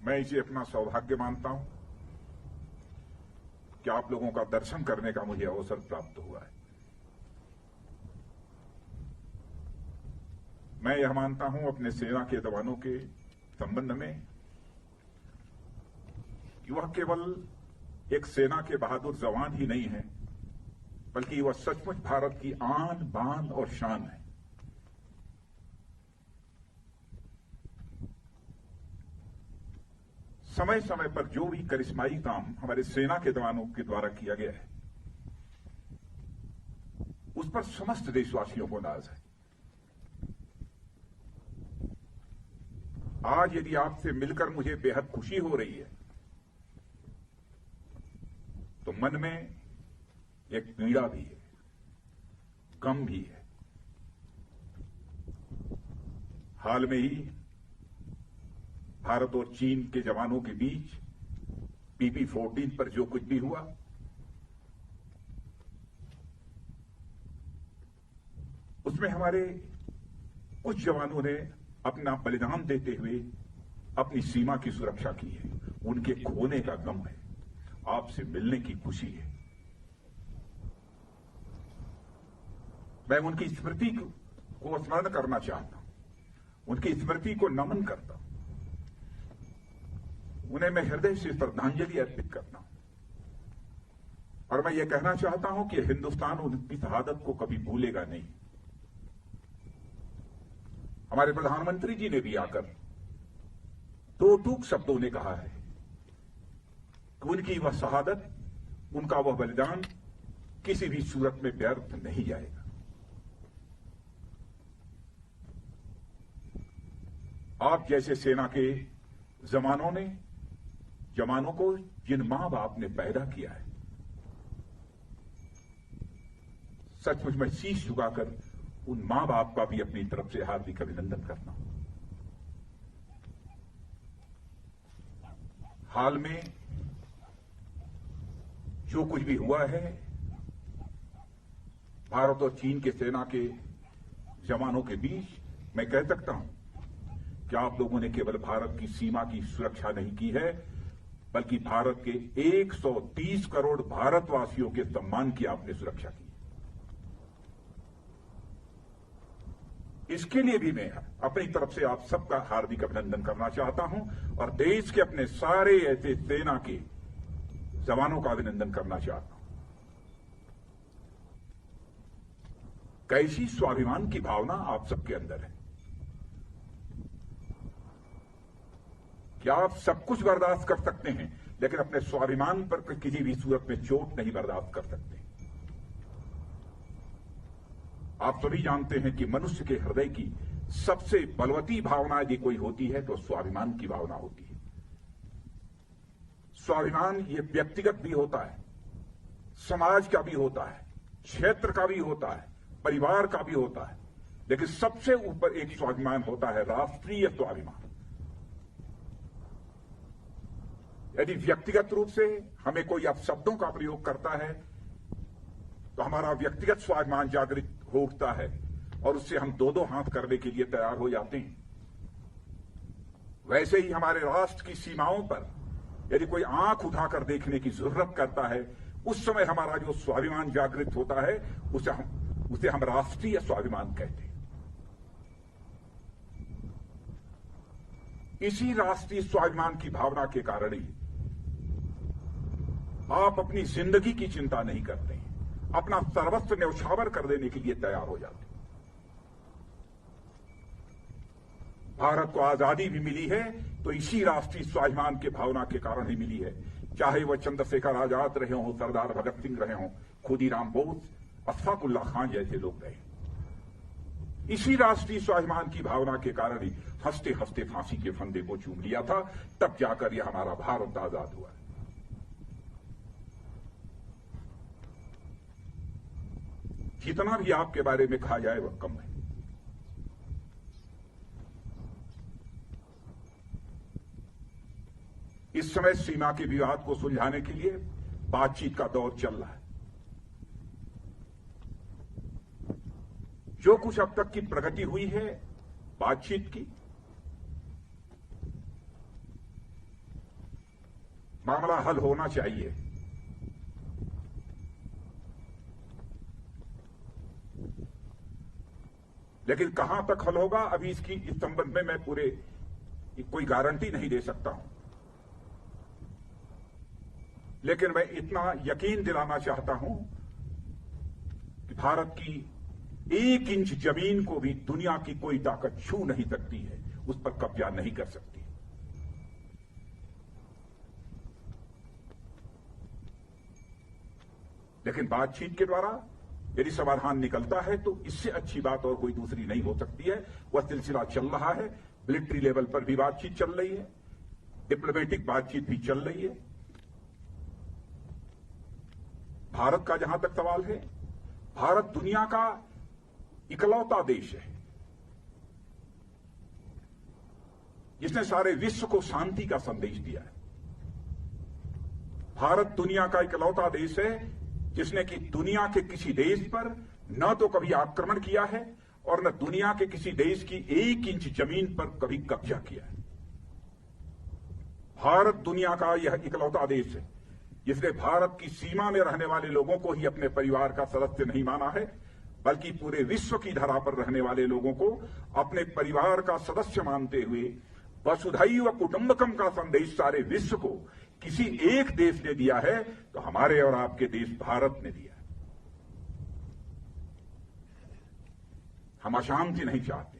मैं इसे अपना सौभाग्य मानता हूं कि आप लोगों का दर्शन करने का मुझे अवसर प्राप्त हुआ है। मैं यह मानता हूं अपने सेना के जवानों के संबंध में कि वह केवल एक सेना के बहादुर जवान ही नहीं है, बल्कि वह सचमुच भारत की आन बान और शान है। समय समय पर जो भी करिश्माई काम हमारे सेना के जवानों के द्वारा किया गया है, उस पर समस्त देशवासियों को नाज है। आज यदि आपसे मिलकर मुझे बेहद खुशी हो रही है, तो मन में एक पीड़ा भी है, गम भी है। हाल में ही भारत और चीन के जवानों के बीच PP-14 पर जो कुछ भी हुआ, उसमें हमारे कुछ जवानों ने अपना बलिदान देते हुए अपनी सीमा की सुरक्षा की है। उनके खोने का गम है, आपसे मिलने की खुशी है। मैं उनकी स्मृति को स्मरण करना चाहता हूं, उनकी स्मृति को नमन करता हूं, उन्हें मैं हृदय से श्रद्धांजलि अर्पित करता हूं। और मैं ये कहना चाहता हूं कि हिंदुस्तान उनकी शहादत को कभी भूलेगा नहीं। हमारे प्रधानमंत्री जी ने भी आकर दो टूक शब्दों ने कहा है कि उनकी वह शहादत, उनका वह बलिदान किसी भी सूरत में व्यर्थ नहीं जाएगा। आप जैसे सेना के जवानों को जिन मां बाप ने पैदा किया है, सचमुच मैं शीश झुकाकर उन मां बाप का भी अपनी तरफ से हार्दिक अभिनंदन करता हूं। हाल में जो कुछ भी हुआ है, भारत और चीन के सेना के जवानों के बीच, मैं कह सकता हूं कि आप लोगों ने केवल भारत की सीमा की सुरक्षा नहीं की है, बल्कि भारत के 130 करोड़ भारतवासियों के सम्मान की आपने सुरक्षा की। इसके लिए भी मैं अपनी तरफ से आप सबका हार्दिक अभिनंदन करना चाहता हूं और देश के अपने सारे ऐसे सेना के जवानों का अभिनंदन करना चाहता हूं। कैसी स्वाभिमान की भावना आप सबके अंदर है। क्या आप सब कुछ बर्दाश्त कर सकते हैं, लेकिन अपने स्वाभिमान पर किसी भी सूरत में चोट नहीं बर्दाश्त कर सकते। आप सभी जानते हैं कि मनुष्य के हृदय की सबसे बलवती भावना यदि कोई होती है तो स्वाभिमान की भावना होती है। स्वाभिमान ये व्यक्तिगत भी होता है, समाज का भी होता है, क्षेत्र का भी होता है, परिवार का भी होता है, लेकिन सबसे ऊपर एक स्वाभिमान होता है, राष्ट्रीय स्वाभिमान। यदि व्यक्तिगत रूप से हमें कोई अपशब्दों का प्रयोग करता है तो हमारा व्यक्तिगत स्वाभिमान जागृत हो उठता है और उससे हम दो हाथ करने के लिए तैयार हो जाते हैं। वैसे ही हमारे राष्ट्र की सीमाओं पर यदि कोई आंख उठाकर देखने की जरूरत करता है, उस समय हमारा जो स्वाभिमान जागृत होता है उसे हम राष्ट्रीय स्वाभिमान कहते हैं। इसी राष्ट्रीय स्वाभिमान की भावना के कारण ही आप अपनी जिंदगी की चिंता नहीं करते हैं, अपना सर्वस्व न्यौछावर कर देने के लिए तैयार हो जाते हैं। भारत को आजादी भी मिली है तो इसी राष्ट्रीय स्वाभिमान के भावना के कारण ही मिली है। चाहे वह चंद्रशेखर आजाद रहे हों, सरदार भगत सिंह रहे हों, खुदीराम बोस, अशफाकुल्ला खान जैसे लोग रहे। इसी राष्ट्रीय स्वाभिमान की भावना के कारण ही हंसते हंसते फांसी के फंदे को चूम लिया था, तब जाकर यह हमारा भारत आजाद हुआ। जितना भी आपके बारे में कहा जाए वह कम है। इस समय सीमा के विवाद को सुलझाने के लिए बातचीत का दौर चल रहा है। जो कुछ अब तक की प्रगति हुई है बातचीत की, मामला हल होना चाहिए। लेकिन कहां तक हल होगा, अभी इस संबंध में मैं कोई गारंटी नहीं दे सकता हूं। लेकिन मैं इतना यकीन दिलाना चाहता हूं कि भारत की 1 इंच जमीन को भी दुनिया की कोई ताकत छू नहीं सकती है, उस पर कब्जा नहीं कर सकती। लेकिन बातचीत के द्वारा यदि समाधान निकलता है तो इससे अच्छी बात और कोई दूसरी नहीं हो सकती है। वह सिलसिला चल रहा है, मिलिट्री लेवल पर भी बातचीत चल रही है, डिप्लोमेटिक बातचीत भी चल रही है। भारत का जहां तक सवाल है, भारत दुनिया का इकलौता देश है जिसने सारे विश्व को शांति का संदेश दिया है। भारत दुनिया का इकलौता देश है जिसने कि दुनिया के किसी देश पर न तो कभी आक्रमण किया है और न दुनिया के किसी देश की 1 इंच जमीन पर कभी कब्जा किया है। भारत दुनिया का यह इकलौता देश है जिसने भारत की सीमा में रहने वाले लोगों को ही अपने परिवार का सदस्य नहीं माना है, बल्कि पूरे विश्व की धरा पर रहने वाले लोगों को अपने परिवार का सदस्य मानते हुए वसुधैव कुटुंबकम का संदेश सारे विश्व को किसी एक देश ने दिया है तो हमारे और आपके देश भारत ने दिया है। हम अशांति नहीं चाहते,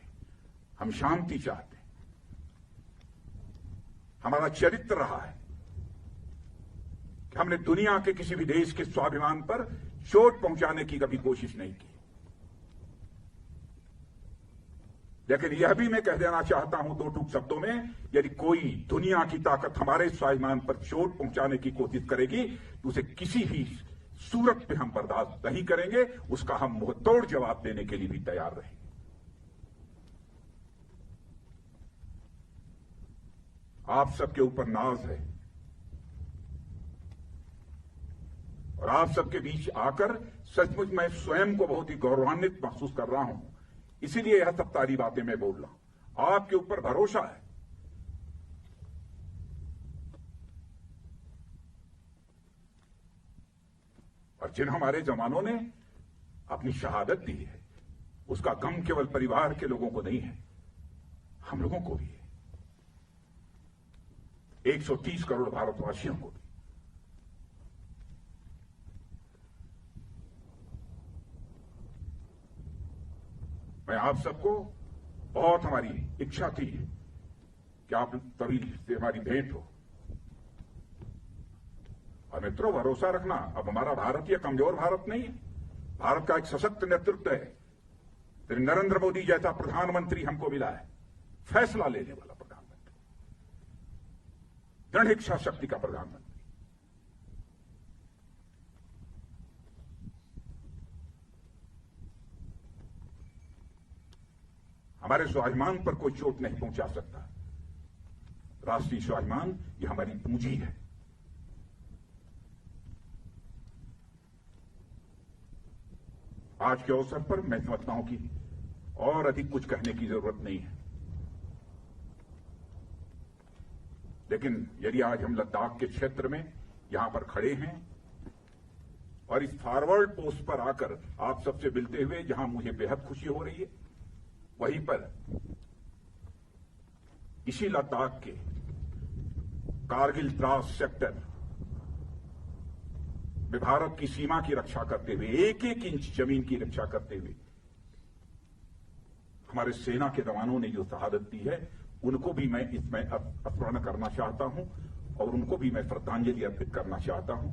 हम शांति चाहते हैं। हमारा चरित्र रहा है कि हमने दुनिया के किसी भी देश के स्वाभिमान पर चोट पहुंचाने की कभी कोशिश नहीं की। लेकिन यह भी मैं कह देना चाहता हूं 2 टूक शब्दों में, यदि कोई दुनिया की ताकत हमारे स्वाभिमान पर चोट पहुंचाने की कोशिश करेगी तो उसे किसी भी सूरत पे हम बर्दाश्त नहीं करेंगे, उसका हम मुंहतोड़ जवाब देने के लिए भी तैयार रहेंगे। आप सबके ऊपर नाज है और आप सबके बीच आकर सचमुच मैं स्वयं को बहुत ही गौरवान्वित महसूस कर रहा हूं। इसीलिए यह सब सारी बातें मैं बोल रहा हूं। आपके ऊपर भरोसा है। और जिन हमारे जवानों ने अपनी शहादत दी है उसका गम केवल परिवार के लोगों को नहीं है, हम लोगों को भी है, 130 करोड़ भारतवासियों को भी। मैं आप सबको बहुत हमारी इच्छा थी कि आप तभी से हमारी भेंट हो। और मित्रों, भरोसा रखना, अब हमारा भारत यह कमजोर भारत नहीं है। भारत का एक सशक्त नेतृत्व है। फिर नरेंद्र मोदी जैसा प्रधानमंत्री हमको मिला है, फैसला लेने वाला प्रधानमंत्री, दृढ़ इच्छा शक्ति का प्रधानमंत्री। हमारे स्वाभिमान पर कोई चोट नहीं पहुंचा सकता। राष्ट्रीय स्वाभिमान ये हमारी पूंजी है। आज के अवसर पर मैं समझता हूं कि और अधिक कुछ कहने की जरूरत नहीं है। लेकिन यदि आज हम लद्दाख के क्षेत्र में यहां पर खड़े हैं और इस फॉरवर्ड पोस्ट पर आकर आप सबसे मिलते हुए जहां मुझे बेहद खुशी हो रही है, वहीं पर इसी लद्दाख के कारगिल द्रास सेक्टर में भारत की सीमा की रक्षा करते हुए, 1-1 इंच जमीन की रक्षा करते हुए हमारे सेना के जवानों ने जो शहादत दी है, उनको भी मैं इसमें स्मरण करना चाहता हूं और उनको भी मैं श्रद्धांजलि अर्पित करना चाहता हूं,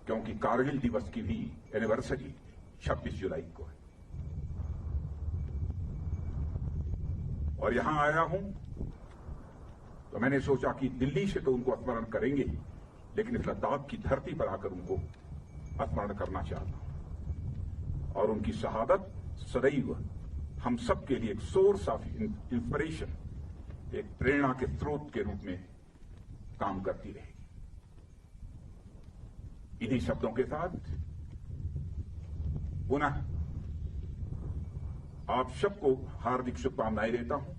क्योंकि कारगिल दिवस की भी एनिवर्सरी 26 जुलाई को है। और यहां आया हूं तो मैंने सोचा कि दिल्ली से तो उनको स्मरण करेंगे ही, लेकिन इस लद्दाख की धरती पर आकर उनको स्मरण करना चाहता हूं। और उनकी शहादत सदैव हम सब के लिए एक सोर्स ऑफ इंस्पिरेशन, एक प्रेरणा के स्रोत के रूप में काम करती रहेगी। इन्हीं शब्दों के साथ पुनः आप सबको हार्दिक शुभकामनाएं देता हूं।